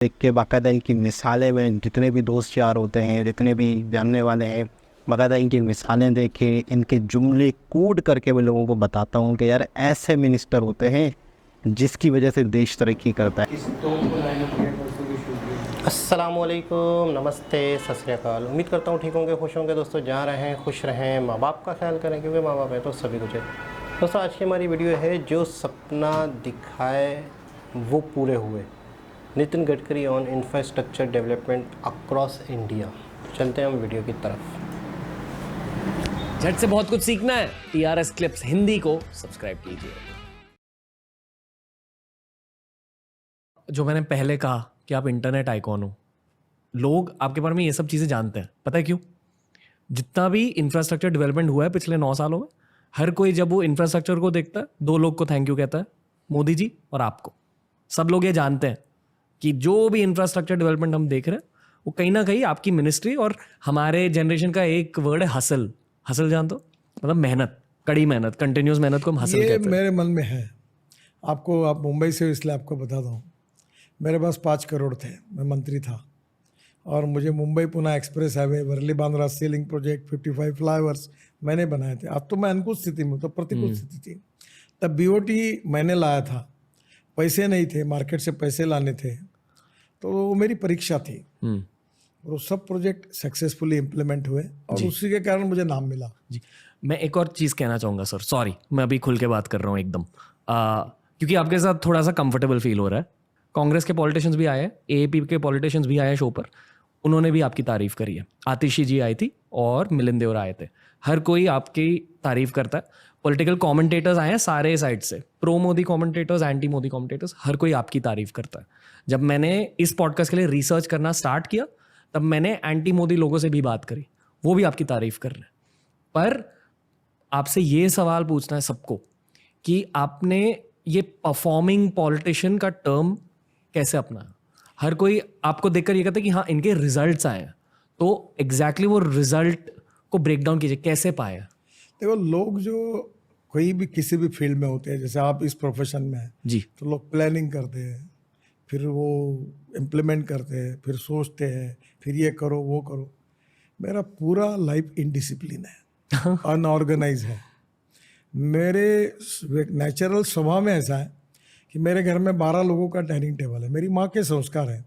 देख के बाकायदा इनकी मिसालें में जितने भी दोस्त यार होते हैं, जितने भी जानने वाले हैं, बाकायदा इनकी मिसालें देख के इनके जुमले कूट करके मैं लोगों को बताता हूँ कि यार ऐसे मिनिस्टर होते हैं जिसकी वजह से देश तरक्की करता है। अस्सलामुअलैकुम, नमस्ते, सत श्री अकाल। उम्मीद करता हूँ ठीक होंगे, खुश होंगे दोस्तों। जहाँ रहें खुश रहें, माँ बाप का ख्याल करें क्योंकि माँ बाप है तो सभी कुछ है। दोस्तों आज की हमारी वीडियो है जो सपना दिखाए वो पूरे हुए, Nitin Gadkari on infrastructure development across India. चलते हैं हम वीडियो की तरफ। झट से बहुत कुछ सीखना है, TRS क्लिप्स हिंदी को सब्सक्राइब कीजिए। जो मैंने पहले कहा कि आप इंटरनेट आइकॉन हो, लोग आपके बारे में ये सब चीज़ें जानते हैं। पता है क्यों? जितना भी इंफ्रास्ट्रक्चर डेवलपमेंट हुआ है पिछले 9 सालों में, हर कोई जब वो इंफ्रास्ट्रक्चर को देखता है 2 लोग को थैंक यू कहता है, मोदी जी और आपको। सब लोग ये जानते हैं कि जो भी इंफ्रास्ट्रक्चर डेवलपमेंट हम देख रहे हैं वो कहीं ना कहीं आपकी मिनिस्ट्री और हमारे जनरेशन का एक वर्ड है हसल। हसल जानते हो? मतलब मेहनत, कड़ी मेहनत, कंटिन्यूस मेहनत को हम हसल कहते हैं। मेरे मन में है। आप मुंबई से हो इसलिए आपको बता दूं, मेरे पास 5 करोड़ थे, मैं मंत्री था और मुझे Mumbai Pune express highway, Worli Bandra sea link project, 55 flyovers मैंने बनाए थे। अब तो मैं अनुकूल स्थिति में, तो प्रतिकूल स्थिति थी। तब BOT मैंने लाया था, पैसे नहीं थे, मार्केट से पैसे लाने थे, तो वो मेरी परीक्षा थी और वो सब प्रोजेक्ट सक्सेसफुली इम्प्लीमेंट हुए और उसी के कारण मुझे नाम मिला। जी, मैं एक और चीज़ कहना चाहूँगा सर, सॉरी मैं अभी खुल के बात कर रहा हूँ एकदम, क्योंकि आपके साथ थोड़ा सा कंफर्टेबल फील हो रहा है। कांग्रेस के पॉलिटिशियंस भी आए हैं, AAP के पॉलिटिशियंस भी आए हैं शो पर, उन्होंने भी आपकी तारीफ करी है। आतिशी जी आई थी और मिलिंद देवरा आए थे, हर कोई आपकी तारीफ करता है। पॉलिटिकल कमेंटेटर्स आए हैं सारे साइड से, pro Modi commentators, anti Modi commentators, हर कोई आपकी तारीफ करता है। जब मैंने इस पॉडकास्ट के लिए रिसर्च करना स्टार्ट किया तब मैंने एंटी मोदी लोगों से भी बात करी, वो भी आपकी तारीफ कर रहे हैं। पर आपसे ये सवाल पूछना है सबको कि आपने ये परफॉर्मिंग पॉलिटिशियन का टर्म कैसे अपनाया? हर कोई आपको देखकर ये कहता है कि हाँ इनके रिजल्ट्स आए हैं, तो एग्जैक्टली वो रिजल्ट को ब्रेक डाउन कीजिए, कैसे पाया? देखो, लोग जो कोई भी किसी भी फील्ड में होते हैं, जैसे आप इस प्रोफेशन में हैं जी, तो लोग प्लानिंग करते हैं, फिर वो इम्प्लीमेंट करते हैं, फिर सोचते हैं, फिर ये करो वो करो। मेरा पूरा लाइफ इनडिसिप्लिन है, अनऑर्गेनाइज है। मेरे नेचुरल स्वभाव में ऐसा है कि मेरे घर में 12 लोगों का डाइनिंग टेबल है। मेरी माँ के संस्कार है,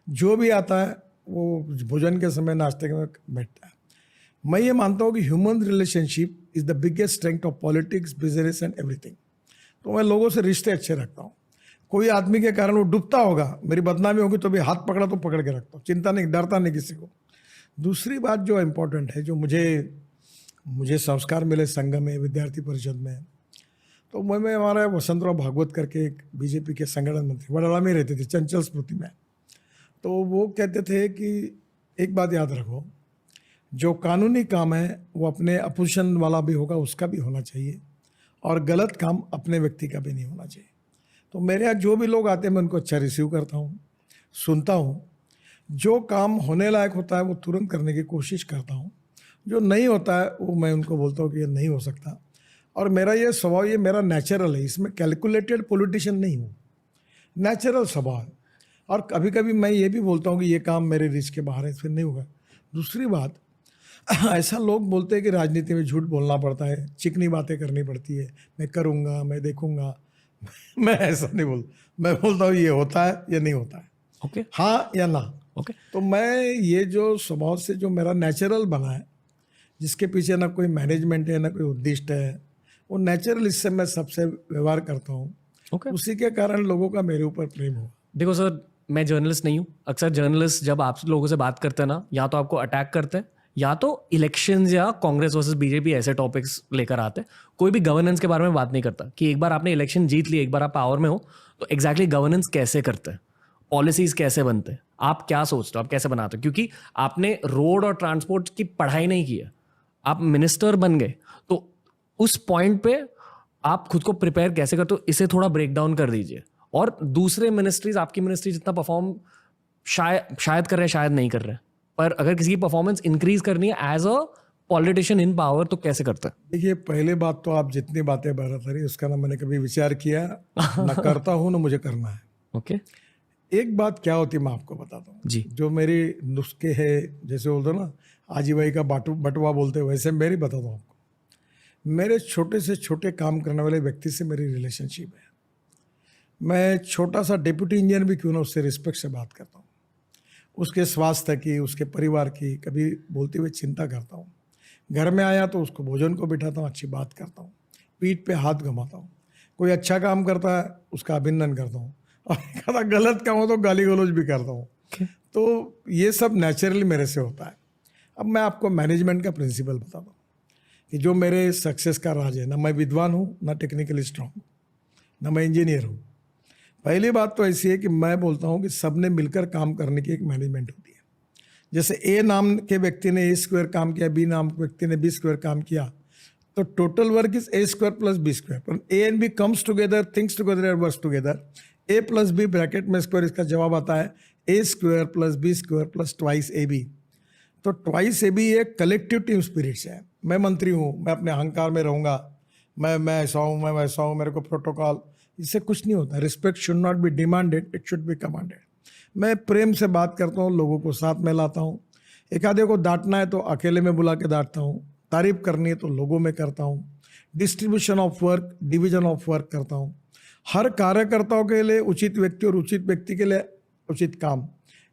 जो भी आता है वो भोजन के समय नाश्ते में बैठता है। मैं ये मानता हूँ कि human relationship is the biggest strength of politics, business and everything. तो मैं लोगों से रिश्ते अच्छे रखता हूँ। कोई आदमी के कारण वो डूबता होगा, मेरी बदनामी होगी तो भी हाथ पकड़ा तो पकड़ के रखता हूँ, चिंता नहीं, डरता नहीं किसी को। दूसरी बात जो इम्पोर्टेंट है, जो मुझे संस्कार मिले संघ में, विद्यार्थी परिषद में, तो मैं हमारा वसंतराव भागवत करके एक BJP के संगठन मंत्री वडोदरा में रहते थे, चंचल स्मृति में। तो वो कहते थे कि एक बात याद रखो, जो कानूनी काम है वो अपने अपोजिशन वाला भी होगा, उसका भी होना चाहिए, और गलत काम अपने व्यक्ति का भी नहीं होना चाहिए। तो मेरे यहाँ जो भी लोग आते हैं मैं उनको अच्छा रिसीव करता हूँ, सुनता हूँ। जो काम होने लायक होता है वो तुरंत करने की कोशिश करता हूँ, जो नहीं होता है वो मैं उनको बोलता हूँ कि ये नहीं हो सकता। और मेरा ये स्वभाव, ये मेरा नेचुरल है, इसमें कैलकुलेटेड पॉलिटिशियन नहीं हूँ, नेचुरल स्वभाव है। और कभी कभी मैं ये भी बोलता हूँ कि ये काम मेरे रीच के बाहर है, फिर नहीं होगा। दूसरी बात, ऐसा लोग बोलते हैं कि राजनीति में झूठ बोलना पड़ता है, चिकनी बातें करनी पड़ती है, मैं करूँगा, मैं देखूँगा। मैं ऐसा नहीं मैं बोलता हूँ ये होता है, ये नहीं होता है, ओके हाँ या ना। ओके। तो मैं ये जो स्वभाव से जो मेरा नेचुरल बना है, जिसके पीछे ना कोई मैनेजमेंट है ना कोई उद्दिष्ट है, वो नेचुरल, इससे मैं सबसे व्यवहार करता हूँ। ओके, उसी के कारण लोगों का मेरे ऊपर प्रेम हुआ। देखो सर, मैं जर्नलिस्ट नहीं हूँ। अक्सर जर्नलिस्ट जब आप लोगों से बात करते हैं ना, या तो आपको अटैक करते हैं या तो इलेक्शंस या कांग्रेस वर्सेस BJP ऐसे टॉपिक्स लेकर आते हैं। कोई भी गवर्नेंस के बारे में बात नहीं करता कि एक बार आपने इलेक्शन जीत ली, एक बार आप पावर में हो तो एग्जैक्टली गवर्नेंस कैसे करते हैं, पॉलिसीज कैसे बनते हैं, आप क्या सोचते हो, आप कैसे बनाते हो। क्योंकि आपने रोड और ट्रांसपोर्ट की पढ़ाई नहीं की है, आप मिनिस्टर बन गए, तो उस पॉइंट पे आप खुद को प्रिपेयर कैसे करते हो, इसे थोड़ा ब्रेक डाउन कर दीजिए। और दूसरे मिनिस्ट्रीज आपकी मिनिस्ट्री जितना परफॉर्म शायद कर रहे हैं, शायद नहीं कर रहे हैं, पर अगर किसी की परफॉर्मेंस इंक्रीज करनी है as a politician in power तो कैसे करते हैं? देखिए, पहले बात तो आप जितनी बातें बता रही उसका ना मैंने कभी विचार किया, ना करता हूँ ना मुझे करना है। ओके, एक बात क्या होती है मैं आपको बताता हूँ जी। जो मेरी नुस्खे है, जैसे बोलते हो ना आजी भाई का बटवा बोलते हैं, वैसे मेरी बताता हूँ आपको। मेरे छोटे से छोटे काम करने वाले व्यक्ति से मेरी रिलेशनशिप है। मैं छोटा सा डिप्टी इंजीनियर भी क्यों ना उससे रिस्पेक्ट से बात करता हूँ, उसके स्वास्थ्य की, उसके परिवार की कभी बोलते हुए चिंता करता हूँ। घर में आया तो उसको भोजन को बिठाता हूँ, अच्छी बात करता हूँ, पीठ पे हाथ घुमाता हूँ। कोई अच्छा काम करता है उसका अभिनंदन करता हूँ, और कदा गलत काम हो तो गाली गलौज भी करता हूँ। तो ये सब नेचुरली मेरे से होता है। अब मैं आपको मैनेजमेंट का प्रिंसिपल बताता हूँ कि जो मेरे सक्सेस का राज है, ना मैं विद्वान हूँ, ना टेक्निकली स्ट्रांग, ना मैं इंजीनियर हूँ। पहली बात तो ऐसी है कि मैं बोलता हूँ कि सबने मिलकर काम करने की एक मैनेजमेंट होती है। जैसे ए नाम के व्यक्ति ने ए स्क्वायर काम किया, बी नाम के व्यक्ति ने बी स्क्वायर काम किया, तो total work is A square plus B square. पर A and B comes together, things together and works together. A plus B bracket में स्क्वायर, इसका जवाब आता है A square plus B square plus twice A B. तो twice A B एक collective team spirits है। मैं मंत्री हूँ, मैं अपने अहंकार में रहूँगा, मैं ऐसा हूँ, मैं वैसा हूँ, मेरे को प्रोटोकॉल, इससे कुछ नहीं होता। Respect should not be demanded, it should be commanded. मैं प्रेम से बात करता हूँ, लोगों को साथ में लाता हूँ। एक आधे को डांटना है तो अकेले में बुला के डांटता हूँ, तारीफ करनी है तो लोगों में करता हूँ, distribution of work, division of work करता हूँ। हर कार्यकर्ताओं के लिए उचित व्यक्ति और उचित व्यक्ति के लिए उचित काम,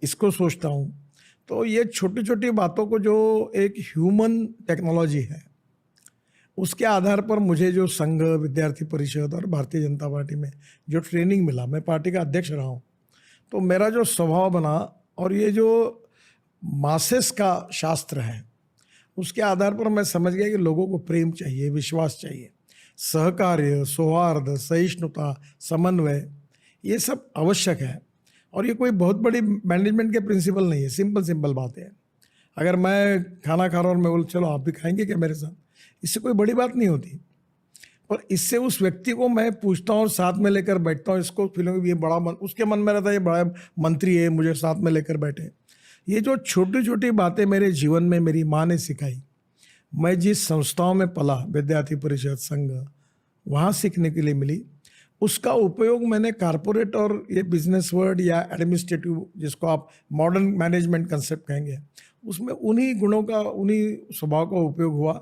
इसको सोचता हूँ। तो ये छोटी छोटी बातों को, जो एक ह्यूमन टेक्नोलॉजी है, उसके आधार पर मुझे जो संघ, विद्यार्थी परिषद और भारतीय जनता पार्टी में जो ट्रेनिंग मिला, मैं पार्टी का अध्यक्ष रहा हूँ, तो मेरा जो स्वभाव बना और ये जो मासेस का शास्त्र है, उसके आधार पर मैं समझ गया कि लोगों को प्रेम चाहिए, विश्वास चाहिए, सहकार्य, सौहार्द, सहिष्णुता, समन्वय, ये सब आवश्यक है। और ये कोई बहुत बड़ी मैनेजमेंट के प्रिंसिपल नहीं है, सिंपल बात है। अगर मैं खाना खा रहा हूँ और मैं बोल चलो आप भी खाएंगे क्या मेरे साथ, इससे कोई बड़ी बात नहीं होती। और इससे उस व्यक्ति को मैं पूछता हूँ, साथ में लेकर बैठता हूँ, इसको फील होगी ये बड़ा उसके मन में रहता है ये बड़ा मंत्री है, मुझे साथ में लेकर बैठे। ये जो छोटी छोटी बातें मेरे जीवन में मेरी माँ ने सिखाई, मैं जिस संस्थाओं में पला, विद्यार्थी परिषद, संघ, वहाँ सीखने के लिए मिली, उसका उपयोग मैंने कारपोरेट और ये बिजनेस वर्ल्ड या एडमिनिस्ट्रेटिव, जिसको आप मॉडर्न मैनेजमेंट कंसेप्ट कहेंगे, उसमें उन्हीं गुणों का, उन्हीं स्वभाव का उपयोग हुआ।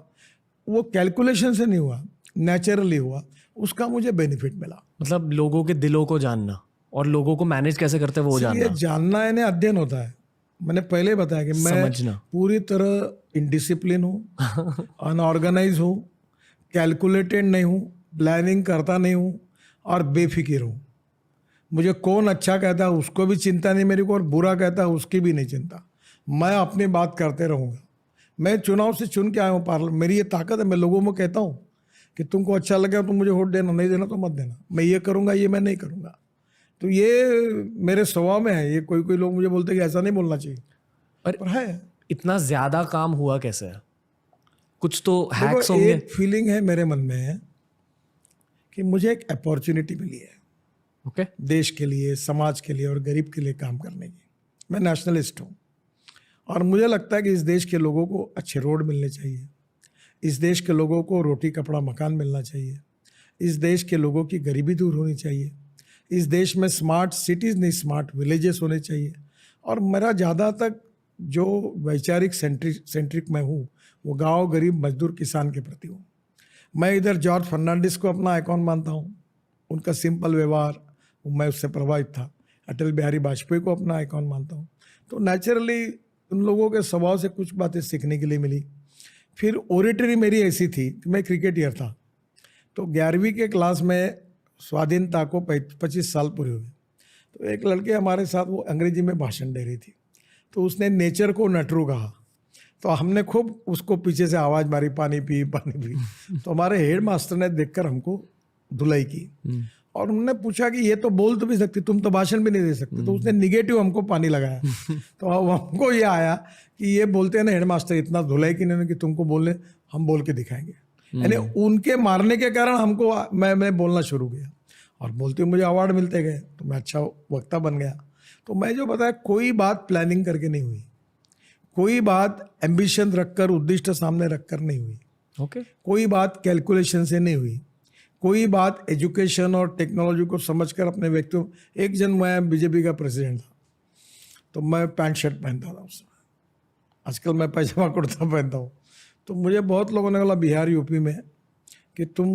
वो कैलकुलेशन से नहीं हुआ, नेचुरली हुआ, उसका मुझे बेनिफिट मिला। मतलब लोगों के दिलों को जानना और लोगों को मैनेज कैसे करते हैं वो ये जानना। जानना है ना, अध्ययन होता है। मैंने पहले बताया कि मैं समझना। पूरी तरह इनडिसिप्लिन हूँ, अनऑर्गेनाइज हूँ, कैलकुलेटेड नहीं हूँ, प्लानिंग करता नहीं हूँ और बेफिक्र हूँ। मुझे कौन अच्छा कहता है उसको भी चिंता नहीं मेरे को, और बुरा कहता है उसकी भी नहीं चिंता। मैं अपनी बात करते रहूँगा। मैं चुनाव से चुन के आया हूँ पार्लियामेंट, मेरी ये ताकत है। मैं लोगों में कहता हूँ कि तुमको अच्छा लगे तो मुझे वोट देना, नहीं देना तो मत देना, मैं ये करूँगा, ये मैं नहीं करूँगा। तो ये मेरे स्वभाव में है। ये कोई लोग मुझे बोलते हैं कि ऐसा नहीं बोलना चाहिए, पर है। इतना ज्यादा काम हुआ कैसे है? कुछ तो देखो, हैक्स होंगे। एक फीलिंग है मेरे मन में कि मुझे एक अपॉर्चुनिटी मिली है ओके। देश के लिए, समाज के लिए और गरीब के लिए काम करने की। मैं नेशनलिस्ट हूँ और मुझे लगता है कि इस देश के लोगों को अच्छे रोड मिलने चाहिए, इस देश के लोगों को रोटी कपड़ा मकान मिलना चाहिए, इस देश के लोगों की गरीबी दूर होनी चाहिए, इस देश में स्मार्ट सिटीज़ नहीं स्मार्ट विलेजेस होने चाहिए। और मेरा ज़्यादा तक जो वैचारिक सेंट्रिक मैं हूँ वो गांव, गरीब, मजदूर, किसान के प्रति हूँ। मैं इधर जॉर्ज फर्नांडिस को अपना आइकॉन मानता हूँ, उनका सिंपल व्यवहार, मैं उससे प्रभावित था। अटल बिहारी वाजपेयी को अपना आइकॉन मानता हूँ। तो नेचुरली उन लोगों के स्वभाव से कुछ बातें सीखने के लिए मिली। फिर ओरेटरी मेरी ऐसी थी कि मैं क्रिकेटर था, तो 11वीं के क्लास में स्वाधीनता को 25 साल पूरे हुए। तो एक लड़के हमारे साथ, वो अंग्रेजी में भाषण दे रही थी, तो उसने नेचर को नटरू कहा, तो हमने खूब उसको पीछे से आवाज़ मारी, पानी पी पानी पी। तो हमारे हेड मास्टर ने देखकर हमको धुलाई की और उन्होंने पूछा कि ये तो बोल तो भी सकती, तुम तो भाषण भी नहीं दे सकते। तो उसने निगेटिव हमको पानी लगाया। तो अब हमको ये आया कि ये बोलते हैं ना हेड मास्टर, इतना धुलाई की नहीं कि तुमको बोलने, हम बोल के दिखाएंगे। यानी उनके मारने के कारण हमको मैं बोलना शुरू किया और बोलते हुए मुझे अवार्ड मिलते गए, तो मैं अच्छा वक्ता बन गया। तो मैं जो बताया, कोई बात प्लानिंग करके नहीं हुई, कोई बात एम्बिशन रखकर, उद्दिष्ट सामने रखकर नहीं हुई, ओके। कोई बात कैलकुलेशन से नहीं हुई, कोई बात एजुकेशन और टेक्नोलॉजी को समझकर अपने व्यक्तियों, एक जन मैं बीजेपी का प्रेसिडेंट था तो मैं पैंट शर्ट पहनता था उस समय, आजकल मैं पैजामा कुर्ता पहनता हूँ। तो मुझे बहुत लोगों ने बोला बिहार यूपी में कि तुम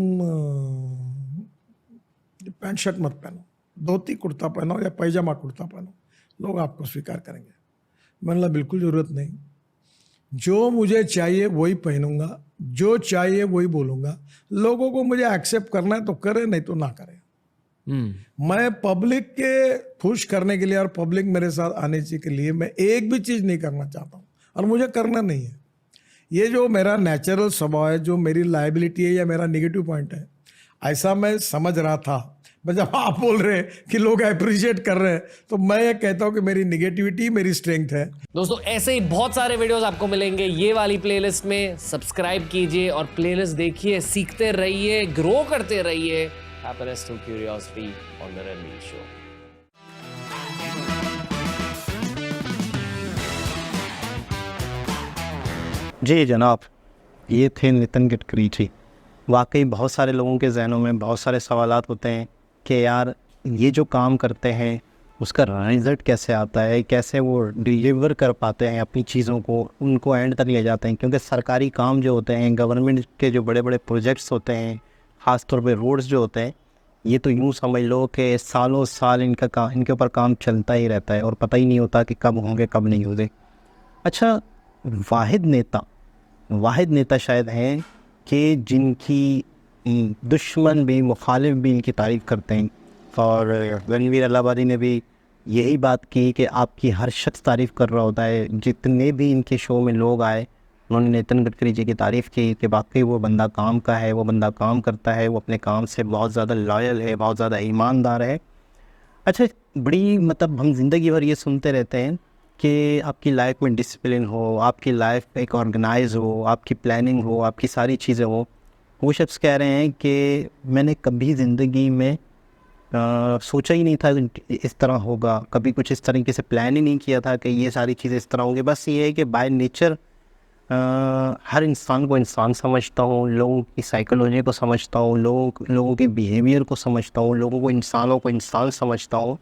पैंट शर्ट मत पहनो, धोती कुर्ता पहनो या पैजामा कुर्ता पहनो, लोग आपको स्वीकार करेंगे। मैंने बोला बिल्कुल ज़रूरत नहीं, जो मुझे चाहिए वही पहनूंगा, जो चाहिए वही बोलूँगा, लोगों को मुझे एक्सेप्ट करना है तो करे, नहीं तो ना करे। मैं पब्लिक के खुश करने के लिए और पब्लिक मेरे साथ आने के लिए मैं एक भी चीज़ नहीं करना चाहता हूँ और मुझे करना नहीं है। ये जो मेरा नेचुरल स्वभाव है, जो मेरी लायबिलिटी है या मेरा नेगेटिव पॉइंट है, ऐसा मैं समझ रहा था। मैं जब आप बोल रहे हैं कि लोग अप्रिशिएट कर रहे हैं तो मैं ये कहता हूँ कि मेरी निगेटिविटी मेरी स्ट्रेंथ है। दोस्तों ऐसे ही बहुत सारे वीडियोस आपको मिलेंगे ये वाली प्लेलिस्ट में, सब्सक्राइब कीजिए और प्लेलिस्ट देखिए, सीखते रहिए, ग्रो करते रहिए। Happiness to curiosity on the Ranveer show. जी जनाब, ये थे नितिन गडकरी जी। वाकई बहुत सारे लोगों के जहनों में बहुत सारे सवालात होते हैं कि यार ये जो काम करते हैं उसका रिजल्ट कैसे आता है, कैसे वो डिलीवर कर पाते हैं अपनी चीज़ों को, उनको एंड तक ले जाते हैं। क्योंकि सरकारी काम जो होते हैं, गवर्नमेंट के जो बड़े बड़े प्रोजेक्ट्स होते हैं, ख़ास तौर पे रोड्स जो होते हैं, ये तो यूँ समझ लो कि सालों साल इनके ऊपर काम चलता ही रहता है और पता ही नहीं होता कि कब होंगे कब नहीं होंगे। अच्छा, वाहिद नेता शायद हैं कि जिनकी दुश्मन भी मुखालिफ भी इनकी तारीफ़ करते हैं। और रणवीर अलाहाबादी ने भी यही बात की कि आपकी हर शख्स तारीफ़ कर रहा होता है। जितने भी इनके शो में लोग आए उन्होंने नितिन गडकरी जी की तारीफ़ की कि वाकई वो बंदा काम का है, वो बंदा काम करता है, वो अपने काम से बहुत ज़्यादा लॉयल है, बहुत ज़्यादा ईमानदार है। अच्छा, बड़ी मतलब हम ज़िंदगी भर ये सुनते रहते हैं कि आपकी लाइफ में डिसिप्लिन हो, आपकी लाइफ एक ऑर्गेनाइज हो, आपकी प्लानिंग हो, आपकी सारी चीज़ें हो। वो शख्स कह रहे हैं कि मैंने कभी ज़िंदगी में सोचा ही नहीं था इस तरह होगा, कभी कुछ इस तरीके से प्लान ही नहीं किया था कि ये सारी चीज़ें इस तरह होंगी। बस ये है कि बाय नेचर हर इंसान को इंसान समझता हूँ, लोगों की साइकोलॉजी को समझता हूँ, लोगों के बिहेवियर को समझता हूँ, लोगों को इंसान समझता हूँ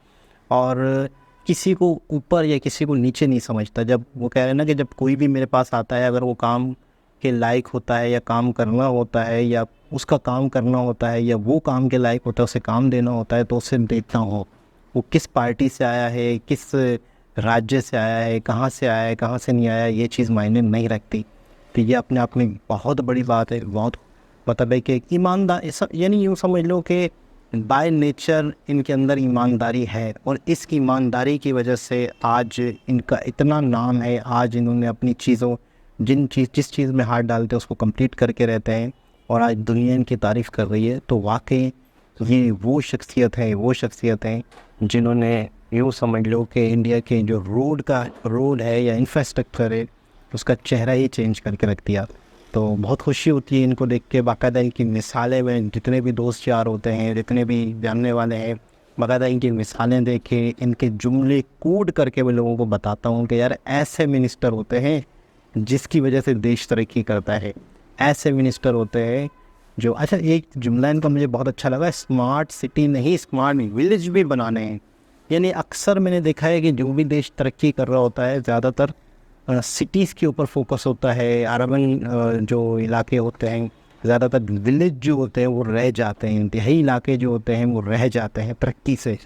और किसी को ऊपर या किसी को नीचे नहीं समझता। जब वो कह रहे हैं ना कि जब कोई भी मेरे पास आता है, अगर वो काम के लायक होता है या काम करना होता है या उसका काम करना होता है या वो काम के लायक होता है, उसे काम देना होता है, तो उसे देखता हूँ वो किस पार्टी से आया है, किस राज्य से आया है, कहाँ से आया है, कहाँ से नहीं आया, ये चीज़ मायने नहीं रखती। तो ये अपने आप में बहुत बड़ी बात है। बहुत मतलब है कि ईमानदार, यानी यूँ समझ लो कि बाय नेचर इनके अंदर ईमानदारी है और इस ईमानदारी की वजह से आज इनका इतना नाम है। आज इन्होंने अपनी चीज़ों जिस चीज़ में हाथ डालते हैं उसको कंप्लीट करके रहते हैं और आज दुनिया इनकी तारीफ़ कर रही है। तो वाकई ये वो शख्सियत हैं जिन्होंने यूँ समझ लो कि इंडिया के जो रोड है या इंफ्रास्ट्रक्चर है उसका चेहरा ही चेंज करके रख दिया। तो बहुत खुशी होती है इनको देख के। बाकायदा इनकी मिसालें में जितने भी दोस्त यार होते हैं, जितने भी जानने वाले हैं, बाकायदा इनकी मिसालें देख के, इनके जुमले कोड करके मैं लोगों को बताता हूँ कि यार ऐसे मिनिस्टर होते हैं जिसकी वजह से देश तरक्की करता है। ऐसे मिनिस्टर होते हैं जो, अच्छा एक जुमला इनका मुझे बहुत अच्छा लगा, स्मार्ट सिटी नहीं स्मार्ट विलेज भी बनाने हैं। यानी अक्सर मैंने देखा है कि जो भी देश तरक्की कर रहा होता है ज़्यादातर सिटीज़ के ऊपर फोकस होता है, अर्बन जो इलाके होते हैं, ज़्यादातर विलेज जो होते हैं वो रह जाते हैं, इंतहाई इलाके जो होते हैं वो रह जाते हैं तरक्की से।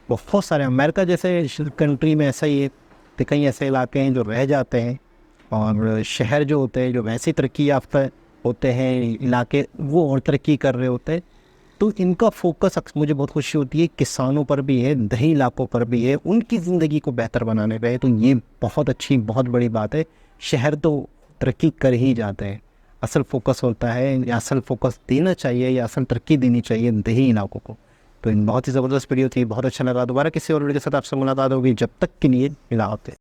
बहुत सारे अमेरिका जैसे कंट्री में ऐसा ही है कि कई ऐसे इलाके हैं जो रह जाते हैं और शहर जो होते हैं जो वैसे तरक्की याफ्ता होते हैं, इलाके वो और तरक्की कर रहे होते हैं। तो इनका फोकस मुझे बहुत खुशी होती है किसानों पर भी है, दही इलाकों पर भी है, उनकी ज़िंदगी को बेहतर बनाने पे है। तो ये बहुत अच्छी बहुत बड़ी बात है। शहर तो तरक्की कर ही जाते हैं, असल फोकस होता है या असल फोकस देना चाहिए या असल तरक्की देनी चाहिए दही इलाकों को। तो इन बहुत ही ज़बरदस्त वीडियो थी, बहुत अच्छा लगा। दोबारा किसी और वीडियो के साथ आपसे मुलाकात होगी, जब तक के लिए मिला होते।